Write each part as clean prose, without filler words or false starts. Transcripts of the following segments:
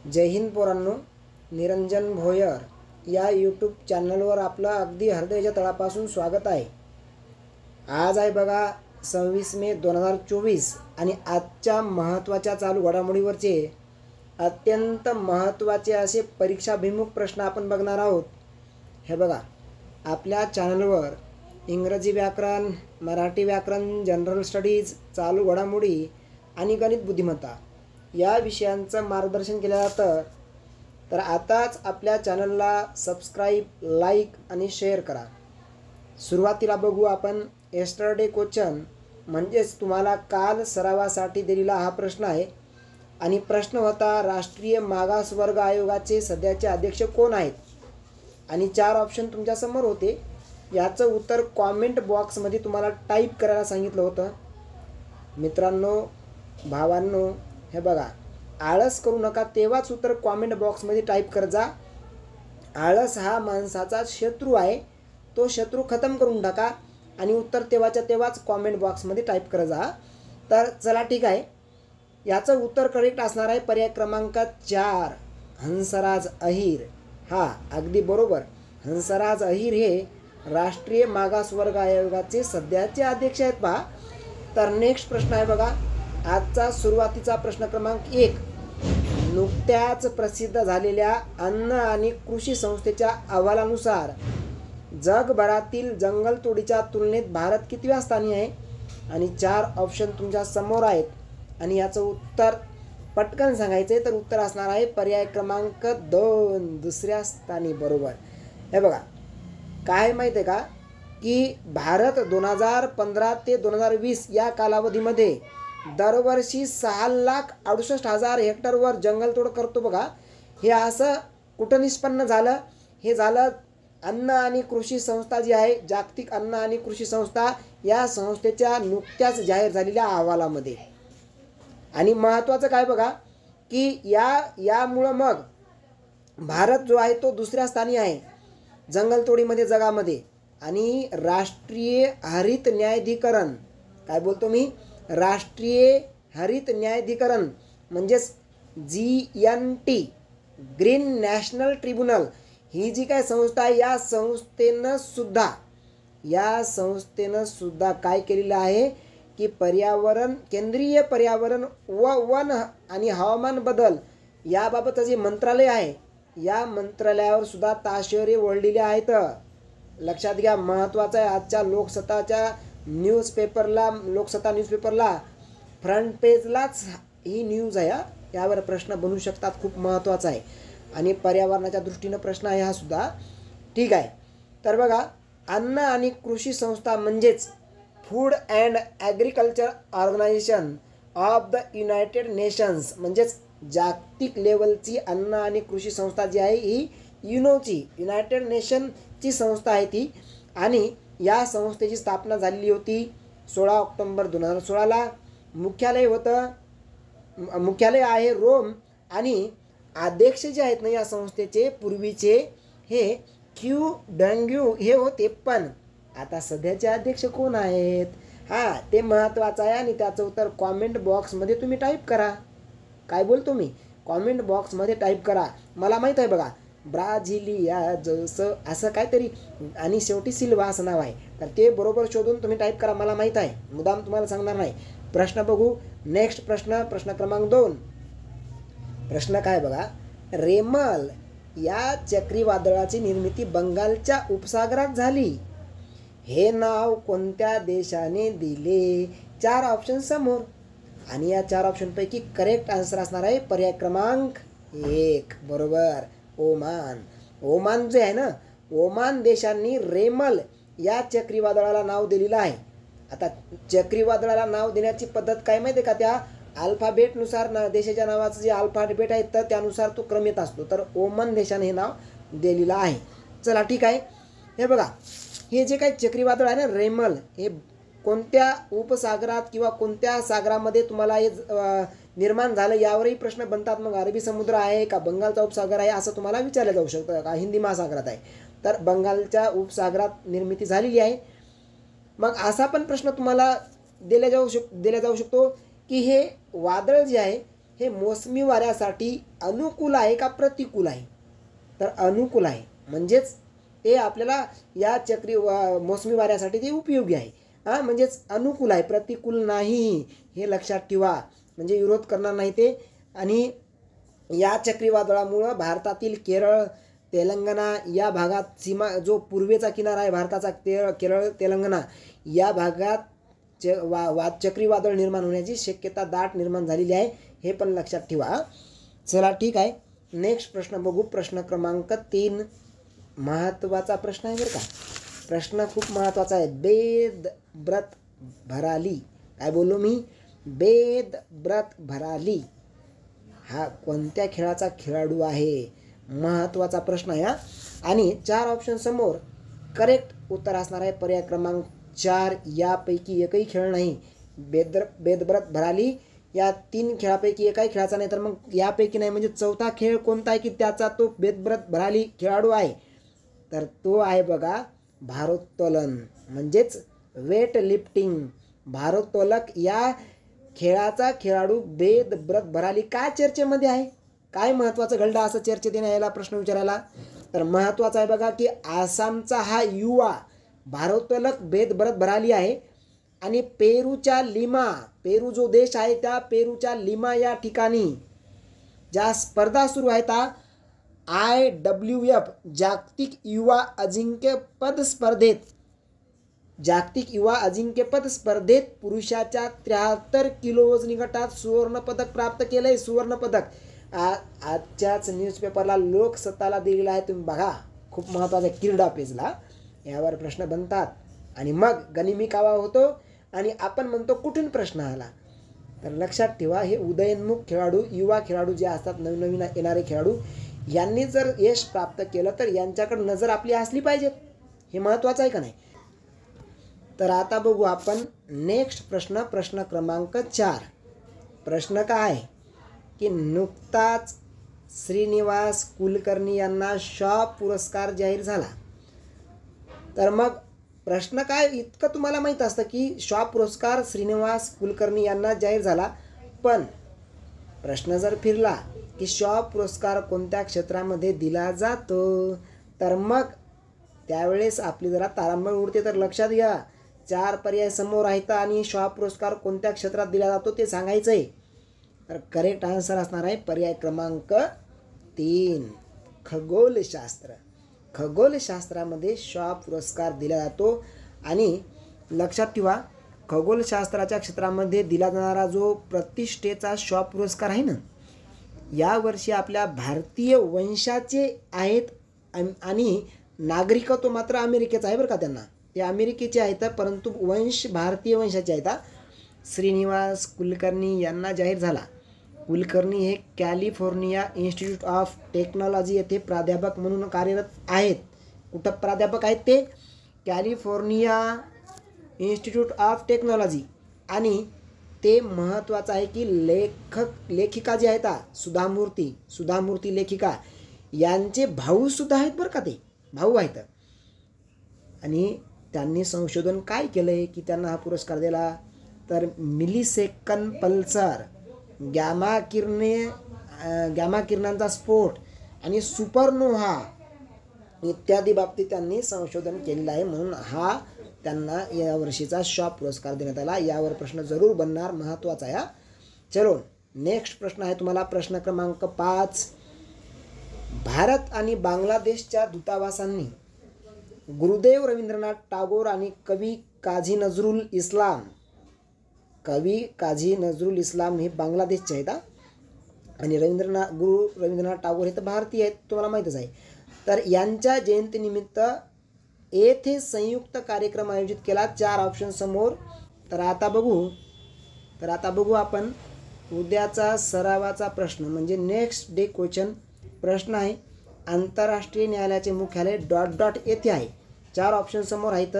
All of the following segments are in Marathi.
जय हिंद पोरांनो, निरंजन भोयर या यूट्यूब चॅनलवर आपलं अगदी हृदयाच्या तळापासून स्वागत आहे। आज आहे बघा 26 मे 2024 आणि आजच्या महत्त्वाच्या चालू घडामोडीवरचे अत्यंत महत्त्वाचे असे परीक्षाभिमुख प्रश्न आपण बघणार आहोत। हे बघा, आपल्या चॅनलवर इंग्रजी व्याकरण, मराठी व्याकरण, जनरल स्टडीज, चालू घडामोडी आणि गणित बुद्धिमत्ता या विषयांचं मार्गदर्शन केलं जातं। तर आताच आपल्या चॅनलला सबस्क्राईब, लाईक आणि शेअर करा। सुरुवातीला बघू आपण येस्टरडे क्वेश्चन, म्हणजेच तुम्हाला काल सरावासाठी दिलेला हा प्रश्न आहे। आणि प्रश्न होता, राष्ट्रीय मागासवर्ग आयोगाचे सध्याचे अध्यक्ष कोण आहेत? आणि 4 ऑप्शन तुमच्यासमोर होते। याचं उत्तर कॉमेंट बॉक्समध्ये तुम्हाला टाईप करायला सांगितलं होतं। मित्रांनो, भावांनो, हे बघा, आळस करू नका, तेव्हाच उत्तर कॉमेंट बॉक्समध्ये टाईप कर जा। आळस हा माणसाचा शत्रू आहे, तो शत्रू खतम करून टाका आणि उत्तर तेव्हाच्या तेव्हाच कॉमेंट बॉक्समध्ये टाईप कर जा। तर चला ठीक आहे, याचं उत्तर करेक्ट असणार आहे पर्याय क्रमांक 4, हंसराज अहिर। हा अगदी बरोबर, हंसराज अहिर हे राष्ट्रीय मागासवर्ग आयोगाचे सध्याचे अध्यक्ष आहेत पहा। तर नेक्स्ट प्रश्न आहे बघा, आजचा सुरुवातीचा प्रश्न क्रमांक 1, नुकत्याच प्रसिद्ध झालेल्या अन्न आणि कृषी संस्थेच्या अहवालानुसार जगभरातील जंगलतोडीच्या तुलनेत भारत कितव्या स्थानी आहे? आणि 4 ऑप्शन तुमच्या समोर आहेत आणि याचं उत्तर पटकन सांगायचं आहे। तर उत्तर असणार आहे पर्याय क्रमांक 2, दुसऱ्या स्थानी। बरोबर। हे बघा, काय माहीत आहे का की भारत 2015 ते 2020 या कालावधीमध्ये दरवर्षी 6,68,000 हेक्टरवर जंगलतोड करतो बघा। हे असं कुठं निष्पन्न झालं? हे झालं अन्न आणि कृषी संस्था जी आहे, जागतिक अन्न आणि कृषी संस्था, या संस्थेच्या नुकत्याच जाहीर झालेल्या अहवालामध्ये। आणि महत्त्वाचं काय बघा की यामुळं मग भारत जो आहे तो दुसऱ्या स्थानी आहे जंगलतोडीमध्ये जगामध्ये। आणि राष्ट्रीय हरित न्यायाधिकरण, काय बोलतो मी, राष्ट्रीय हरित न्यायाधिकरण म्हणजेच GNT, ग्रीन नॅशनल ट्रिब्युनल, ही जी काय संस्था आहे, या संस्थेनं सुद्धा काय केलेलं आहे की केंद्रीय पर्यावरण व वन आणि हवामान बदल याबाबतचं जे मंत्रालय आहे, या मंत्रालयावर सुद्धा ताशेरे ओढलेले आहेत। लक्षात घ्या, महत्त्वाचं आहे। आजच्या लोकसत्ता न्यूजपेपरला फ्रंट पेजलाच ही न्यूज आहे। यावर प्रश्न बनू शकतात, खूप महत्त्वाचा आहे। आणि पर्यावरणाच्या दृष्टीनं प्रश्न आहे हा सुद्धा, ठीक आहे। तर बघा, अन्न आणि कृषी संस्था म्हणजेच food and agriculture organisation of the united nations, म्हणजेच जागतिक लेवलची अन्न आणि कृषी संस्था जी आहे ही युनोची, युनायटेड नेशनची संस्था आहे ती। आणि या संस्थेची स्थापना झालेली होती 16 ऑक्टोबर 2016ला। मुख्यालय आहे रोम। आणि अध्यक्ष जे आहेत ना या संस्थेचे पूर्वीचे, हे क्यू डँग्यू हे होते, पण आता सध्याचे अध्यक्ष कोण आहेत ते महत्त्वाचं आहे। आणि त्याचं उत्तर कॉमेंट बॉक्समध्ये तुम्ही टाईप करा। काय बोलतो मी, कॉमेंट बॉक्समध्ये टाईप करा। मला माहीत आहे बघा, ब्राझिलिया जसं असं काहीतरी आणि शेवटी सिल्वा असं नाव आहे। तर ते बरोबर शोधून तुम्ही टाईप करा, मला माहीत आहे, मुद्दाम तुम्हाला सांगणार नाही। प्रश्न बघू, नेक्स्ट प्रश्न क्रमांक 2। प्रश्न काय बघा, रेमल या चक्रीवादळाची निर्मिती बंगालच्या उपसागरात झाली, हे नाव कोणत्या देशाने दिले? 4 ऑप्शन समोर आणि या 4 ऑप्शनपैकी करेक्ट आन्सर असणार आहे पर्याय क्रमांक 1, बरोबर, ओमान जे आहे ना, ओमान देशांनी रेमल या चक्रीवादळाला नाव दिलेलं आहे। आता चक्रीवादळाला नाव देण्याची पद्धत काय माहिती आहे का, त्या अल्फाबेटनुसार देशाच्या नावाचं जे अल्फाबेट आहे तर त्यानुसार तो क्रम येत असतो। तर ओमान देशाने हे नाव दिलेलं आहे। चला ठीक आहे, हे बघा, हे जे काही चक्रीवादळ आहे ना रेमल, हे कोणत्या उपसागरात किंवा कोणत्या सागरामध्ये तुम्हाला हे निर्माण झालं यावरही प्रश्न बनतात। मग अरबी समुद्र आहे का बंगालचा उपसागर आहे असं तुम्हाला विचारलं जाऊ शकतं का हिंदी महासागरात आहे? तर बंगालच्या उपसागरात निर्मिती झालेली आहे। मग असा पण प्रश्न तुम्हाला दिला जाऊ शकतो की हे वादळ जे आहे हे मोसमी वाऱ्यासाठी अनुकूल आहे का प्रतिकूल आहे? तर अनुकूल आहे, म्हणजेच ते आपल्याला या मोसमी वाऱ्यासाठी ते उपयोगी आहे. म्हणजेच अनुकूल आहे, प्रतिकूल नाही, हे लक्षात ठेवा. म्हणजे विरोध करणार नाही ते. आणि या चक्रीवादळामुळं भारतातील केरळ, तेलंगणा या भागात जो पूर्वेचा किनारा आहे भारताचा, केरळ तेलंगणा या भागात चक्रीवादळ निर्माण होण्याची शक्यता दाट निर्माण झालेली आहे, हे पण लक्षात ठेवा. चला ठीक आहे, नेक्स्ट प्रश्न बघू. प्रश्न क्रमांक 3 महत्त्वाचा प्रश्न आहे बरं का. प्रश्न खूप महत्त्वाचा आहे. बेद ब्रत भराली, काय बोललो मी? बेद ब्रत भराली हा कोणत्या खेळाचा खेळाडू आहे? महत्त्वाचा प्रश्न आहे. आणि 4 ऑप्शन समोर, करेक्ट उत्तर असणार आहे पर्याय क्रमांक 4. यापैकी एकही खेळ नाही. बेदब्रत भराली या 3 खेळापैकी एकाही खेळाचा नाही. तर मग यापैकी नाही म्हणजे चौथा खेळ कोणता आहे की त्याचा तो बेदब्रत भराली खेळाडू आहे? तर तो आहे बघा भारोत्तोलन, म्हणजेच वेट लिफ्टिंग. भारोत्तोलक या खेळाचा खेळाडू बेदब्रत भराली का चर्चेमध्ये आहे? काय महत्त्वाचं घडलं असं चर्चेत यायला प्रश्न विचारायला? तर महत्त्वाचं आहे बघा की आसामचा हा युवा भारोत्तोलक बेदब्रत भराली आहे. आणि पेरूच्या लिमा, पेरू जो देश आहे त्या पेरूच्या लिमा या ठिकाणी ज्या स्पर्धा सुरू आहेत, IWF जागतिक युवा अजिंक्यपद स्पर्धेत पुरुषाच्या 73 किलो वजनी गटात सुवर्णपदक प्राप्त केलंय. सुवर्णपदक आजच्याच न्यूजपेपरला लोकसत्ताला दिलेला आहे, तुम्ही बघा. खूप महत्त्वाचा क्रीडा पेजला यावर प्रश्न बनतात. आणि मग गनिमी कावा होतो आणि आपण म्हणतो कुठून प्रश्न आला? तर लक्षात ठेवा, हे उदयोन्मुख खेळाडू, युवा खेळाडू जे असतात, नवीन नवीन येणारे खेळाडू, यांनी जर यश प्राप्त केलं तर यांच्याकडे नजर आपली असली पाहिजेत. हे महत्त्वाचं आहे का नाही? तर आता बघू आपण नेक्स्ट प्रश्न. प्रश्न क्रमांक 4. प्रश्न काय आहे की नुकताच श्रीनिवास कुलकर्णी यांना शॉ पुरस्कार जाहीर झाला. तर मग प्रश्न काय, इतकं तुम्हाला माहीत असतं की शॉ पुरस्कार श्रीनिवास कुलकर्णी यांना जाहीर झाला, पण प्रश्न जर फिरला की शॉ पुरस्कार कोणत्या क्षेत्रामध्ये दिला जातो, तर मग त्यावेळेस आपली जरा तारांबळ उडते. तर लक्षात घ्या, 4 पर्याय समोर आहेत आणि शॉ पुरस्कार कोणत्या क्षेत्रात दिला जातो ते सांगायचं आहे. तर करेक्ट आन्सर असणार आहे पर्याय क्रमांक 3, खगोलशास्त्र. खगोलशास्त्रामध्ये शॉ पुरस्कार दिला जातो. आणि लक्षात ठेवा, खगोलशास्त्राच्या क्षेत्रामध्ये दिला जाणारा जो प्रतिष्ठेचा शॉ पुरस्कार आहे ना, यावर्षी आपल्या भारतीय वंशाचे आहेत आणि नागरिकत्व मात्र अमेरिकेचं आहे बरं का. त्यांना ते अमेरिकेचे आहेत, परंतु वंश भारतीय वंशाचे आहेत. श्रीनिवास कुलकर्णी यांना जाहीर झाला. कुलकर्णी हे कॅलिफोर्निया इन्स्टिट्यूट ऑफ टेक्नॉलॉजी येथे प्राध्यापक म्हणून कार्यरत आहेत. कुठं प्राध्यापक आहेत ते? California institute of technology. आणि ते महत्त्वाचं आहे की लेखिका जे आहेत सुधामूर्ती लेखिका यांचे भाऊसुद्धा आहेत बरं का. ते भाऊ आहेत. आणि त्यांनी संशोधन काय केलं आहे की त्यांना हा पुरस्कार दिला? तर मिलीसेकंद पल्सर, गॅमा किरणांचा स्फोट आणि सुपरनोव्हा इत्यादी बाबतीत त्यांनी संशोधन केलेलं आहे, म्हणून हा त्यांना यावर्षीचा शॉ पुरस्कार देण्यात आला. यावर प्रश्न जरूर बनणार, महत्त्वाचा आहे. चलो नेक्स्ट प्रश्न आहे तुम्हाला. प्रश्न क्रमांक 5. भारत आणि बांगलादेशच्या दूतावासांनी गुरुदेव रवींद्रनाथ टागोर आणि कवी काझी नजरुल इस्लाम हे बांगलादेशचे आहेत आणि गुरु रवींद्रनाथ टागोर हे तर भारतीय आहेत, तुम्हाला माहीतच आहे. तर यांच्या जयंतीनिमित्त येथे संयुक्त कार्यक्रम आयोजित केला. 4 ऑप्शन समोर. तर आता बघू आपण उद्याचा सरावाचा प्रश्न, म्हणजे नेक्स्ट डे क्वेश्चन. प्रश्न आहे, आंतरराष्ट्रीय न्यायालयाचे मुख्यालय ... येथे आहे. 4 ऑप्शन समोर आहेत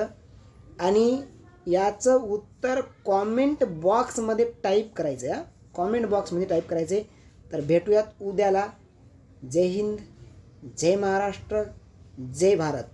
आणि याचं उत्तर कॉमेंट बॉक्समध्ये टाईप करायचं आहे. कॉमेंट बॉक्समध्ये टाईप करायचं आहे. तर भेटूयात उद्याला. जय हिंद, जय महाराष्ट्र, जय भारत.